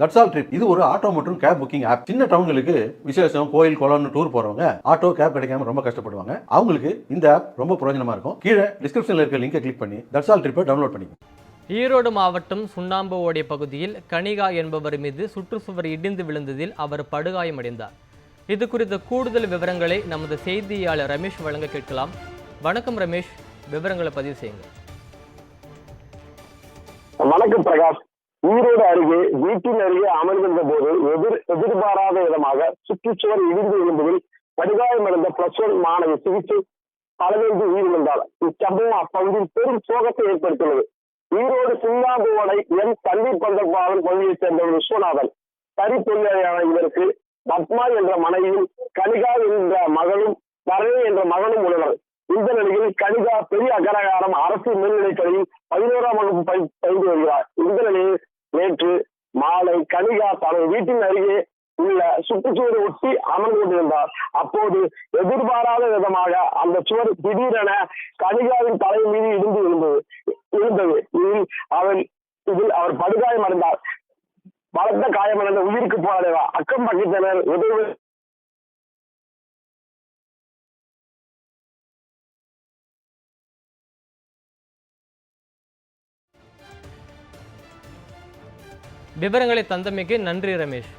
That's all trip இது ஒரு auto மற்றும் கேப் புக்கிங் ஆப். சின்ன டவுன்களுக்கு விசேஷம், கோயில், குளம்னு டூர் போறவங்க ஆட்டோ கேப் கிடைக்காம ரொம்ப கஷ்டப்படுவாங்க. அவங்களுக்கு இந்த ஆப் ரொம்ப பிரயோஜனமா இருக்கும். கீழே டிஸ்கிரிப்ஷன்ல இருக்க லிங்கை கிளிக் பண்ணி தட்ஸ் ஆல் ட்ரிப்பை டவுன்லோட் பண்ணிக்கோங்க. ஈரோடு மாவட்டம் சுண்ணாம்பு ஓடை பகுதியில் கனிகா என்பவர் மீது சுற்றுச்சுவர் இடிந்து விழுந்ததில் அவர் படுகாயமடைந்தார். இது குறித்த கூடுதல் விவரங்களை நமது செய்தியாளர் ரமேஷ் வழங்க கேட்கலாம். வணக்கம் ரமேஷ், விவரங்களை பதிவு செய்யுங்க. வணக்கம் பிரகாஷ். ஈரோடு அருகே வீட்டின் அருகே அமர்ந்திருந்த போது எதிர்பாராத விதமாக சுற்றுச்சுவர் இடிந்து விழுந்ததில் படுகாயமடைந்த +1 மாணவி சிகிச்சை பலவேந்து உயிரிழந்தார். இச்சம்பவம் அப்பகுதியில் பெரும் சோகத்தை ஏற்படுத்தியுள்ளது. ஈரோடு சுண்ணாம்பு ஓடை என் தண்ணீர் பந்தப்பாளர் பகுதியைச் சேர்ந்த விஸ்வநாதன் தறி தொழிலாளியான இவருக்கு பத்மா என்ற மனைவியும் கனிகா என்ற மகளும் பரணி என்ற மகனும் உள்ளனர். இந்த நிலையில் கனிகா பெரிய அகரகாரம் அரசு மேல்நிலைப் பள்ளியில் 11ஆம் வகுப்பு பயின்று வருகிறார். இந்த நிலையில் நேற்று மாலை கனிகா தனது வீட்டின் அருகே உள்ள சுற்றுச்சுவரை ஒட்டி அமர்ந்து கொண்டிருந்தார். அப்போது எதிர்பாராத விதமாக அந்த சுவர் திடீரென கனிகாவின் தலை மீது விழுந்தது. இதில் அவர் படுகாயமடைந்தார். பலத்த காயமடைந்த உயிருக்கு போராடினார். அக்கம் பக்கத்தினர் உதவி விவரங்களை தந்தமைக்கு நன்றி ரமேஷ்.